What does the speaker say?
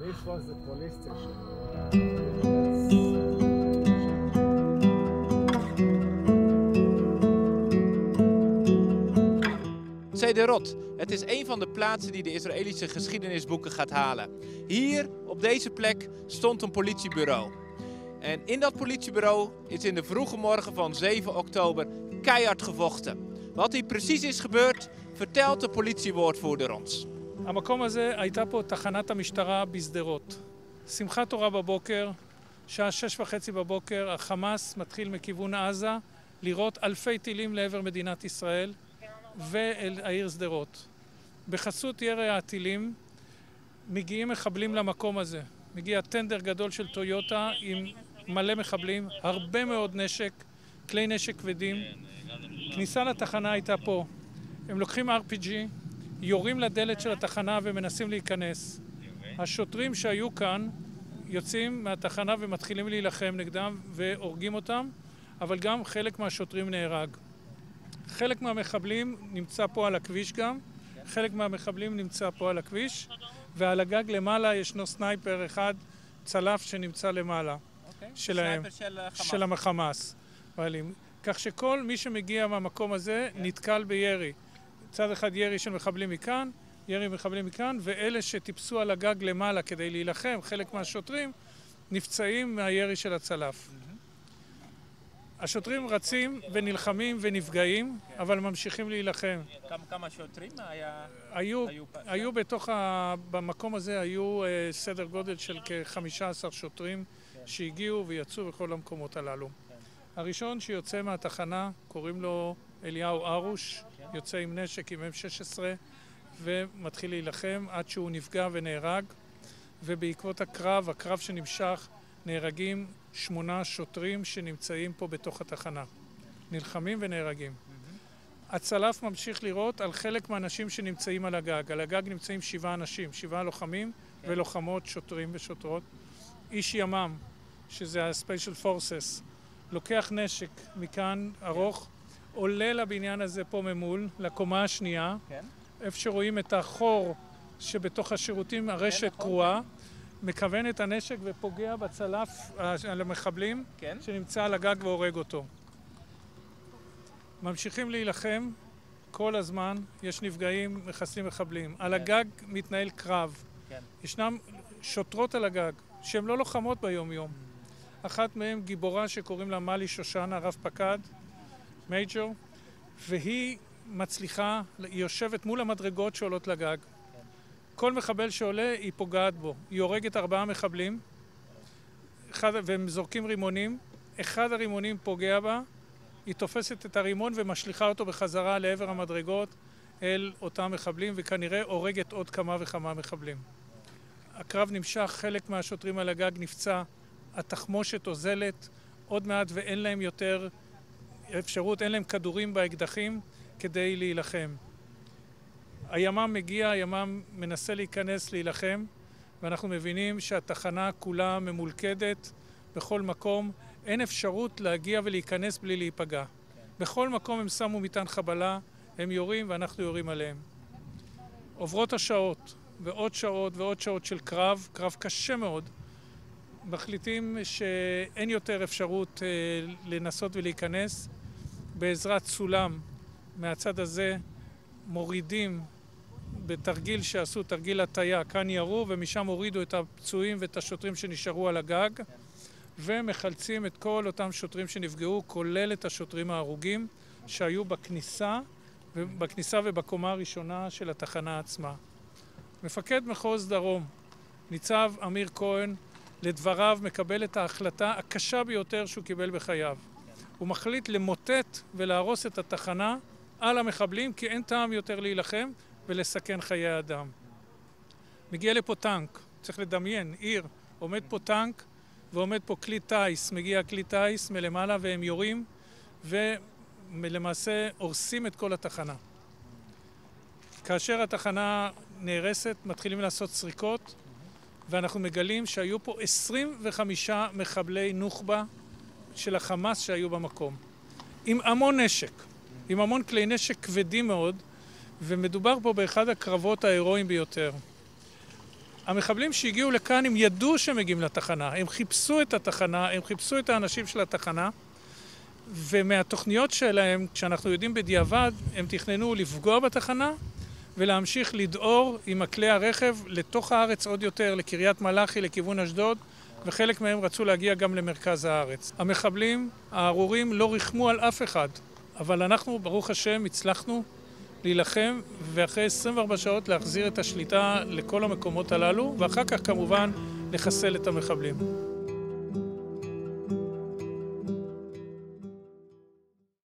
This was the police station. Sderot. Het is een van de plaatsen die de Israëlische geschiedenisboeken gaat halen. Hier, op deze plek, stond een politiebureau. En in dat politiebureau is in de vroege morgen van 7 oktober keihard gevochten. Wat hier precies is gebeurd, vertelt de politiewoordvoerder ons. המקום הזה הייתה פה תחנת המשטרה בשדרות. שמחת תורה בבוקר, שעה 6:30 בבוקר, החמאס מתחיל מכיוון עזה לירות אלפי טילים לעבר מדינת ישראל ואל העיר שדרות. בחסות ירי הטילים מגיעים מחבלים למקום הזה. מגיע טנדר גדול של טויוטה עם מלא מחבלים, הרבה מאוד נשק, כלי נשק כבדים. כניסה לתחנה הייתה פה. הם לוקחים RPG, יורים לדלת של התחנה ומנסים להיכנס. השוטרים שהיו כאן יוצאים מהתחנה ומתחילים להילחם נגדם והורגים אותם, אבל גם חלק מהשוטרים נהרג. חלק מהמחבלים נמצא פה על הכביש גם, חלק מהמחבלים נמצא פה על הכביש, ועל הגג למעלה ישנו סנייפר אחד, צלף שנמצא למעלה, שלהם, של החמאס. כך שכל מי שמגיע מהמקום הזה נתקל בירי. צד אחד ירי של מחבלים מכאן, ירי מחבלים מכאן, ואלה שטיפסו על הגג למעלה כדי להילחם, חלק מהשוטרים, נפצעים מהירי של הצלף. השוטרים רצים ונלחמים ונפגעים, אבל ממשיכים להילחם. כמה שוטרים היו במקום הזה היו סדר גודל של כ-15 שוטרים שהגיעו ויצאו בכל המקומות הללו. הראשון שיוצא מהתחנה, קוראים לו אליהו ארוש, יוצא עם נשק עם M16 ומתחיל להילחם עד שהוא נפגע ונהרג, ובעקבות הקרב שנמשך, נהרגים 8 שוטרים שנמצאים פה בתוך התחנה. נלחמים ונהרגים. הצלף ממשיך לראות על חלק מהאנשים שנמצאים על הגג. על הגג נמצאים 7 אנשים, 7 לוחמים ולוחמות, שוטרים ושוטרות. איש ימ"מ, שזה ה-Special Forces, לוקח נשק מכאן ארוך, עולה לבניין הזה פה ממול, לקומה השנייה, איפה שרואים את החור שבתוך השירותים, הרשת קרועה, מכוון את הנשק ופוגע בצלף על המחבלים שנמצא על הגג והורג אותו. ממשיכים להילחם כל הזמן, יש נפגעים, מחסלים מחבלים. על הגג מתנהל קרב. ישנם שוטרות על הגג שהן לא לוחמות ביום יום. אחת מהן גיבורה שקוראים לה מלי שושנה, רב פקד, מייג'ור, והיא מצליחה, היא יושבת מול המדרגות שעולות לגג. כל מחבל שעולה היא פוגעת בו. היא הורגת 4 מחבלים, והם זורקים רימונים. אחד הרימונים פוגע בה, היא תופסת את הרימון ומשליחה אותו בחזרה לעבר המדרגות אל אותם מחבלים, וכנראה הורגת עוד כמה וכמה מחבלים. הקרב נמשך, חלק מהשוטרים על הגג נפצע, התחמושת אוזלת, עוד מעט ואין להם יותר אפשרות, אין להם כדורים באקדחים כדי להילחם. הימ"מ מגיע, הימ"מ מנסה להיכנס להילחם, ואנחנו מבינים שהתחנה כולה ממולכדת בכל מקום, אין אפשרות להגיע ולהיכנס בלי להיפגע. בכל מקום הם שמו מטען חבלה, הם יורים ואנחנו יורים עליהם. עוברות השעות ועוד שעות ועוד שעות של קרב קשה מאוד. מחליטים שאין יותר אפשרות לנסות ולהיכנס. בעזרת סולם מהצד הזה מורידים בתרגיל שעשו, תרגיל הטיה, כאן ירו ומשם הורידו את הפצועים ואת השוטרים שנשארו על הגג ומחלצים את כל אותם שוטרים שנפגעו, כולל את השוטרים ההרוגים שהיו בכניסה ובקומה הראשונה של התחנה עצמה. מפקד מחוז דרום, ניצב אמיר כהן, לדבריו מקבל את ההחלטה הקשה ביותר שהוא קיבל בחייו. הוא מחליט למוטט ולהרוס את התחנה על המחבלים, כי אין טעם יותר להילחם ולסכן חיי אדם. מגיע לפה טנק, צריך לדמיין, עיר, עומד פה טנק ועומד פה כלי טייס, מגיע כלי טייס מלמעלה והם יורים ולמעשה הורסים את כל התחנה. כאשר התחנה נהרסת, מתחילים לעשות סריקות, ואנחנו מגלים שהיו פה 25 מחבלי נוח'בה של החמאס שהיו במקום. עם המון נשק, עם המון כלי נשק כבדים מאוד, ומדובר פה באחד הקרבות ההירואיים ביותר. המחבלים שהגיעו לכאן הם ידעו שהם מגיעים לתחנה, הם חיפשו את התחנה, הם חיפשו את האנשים של התחנה, ומהתוכניות שלהם, כשאנחנו יודעים בדיעבד, הם תכננו לפגוע בתחנה ולהמשיך לדהור עם כלי הרכב לתוך הארץ עוד יותר, לקריית מלאכי, לכיוון אשדוד, וחלק מהם רצו להגיע גם למרכז הארץ. המחבלים, הארורים, לא ריחמו על אף אחד, אבל אנחנו, ברוך השם, הצלחנו להילחם, ואחרי 24 שעות להחזיר את השליטה לכל המקומות הללו, ואחר כך כמובן לחסל את המחבלים.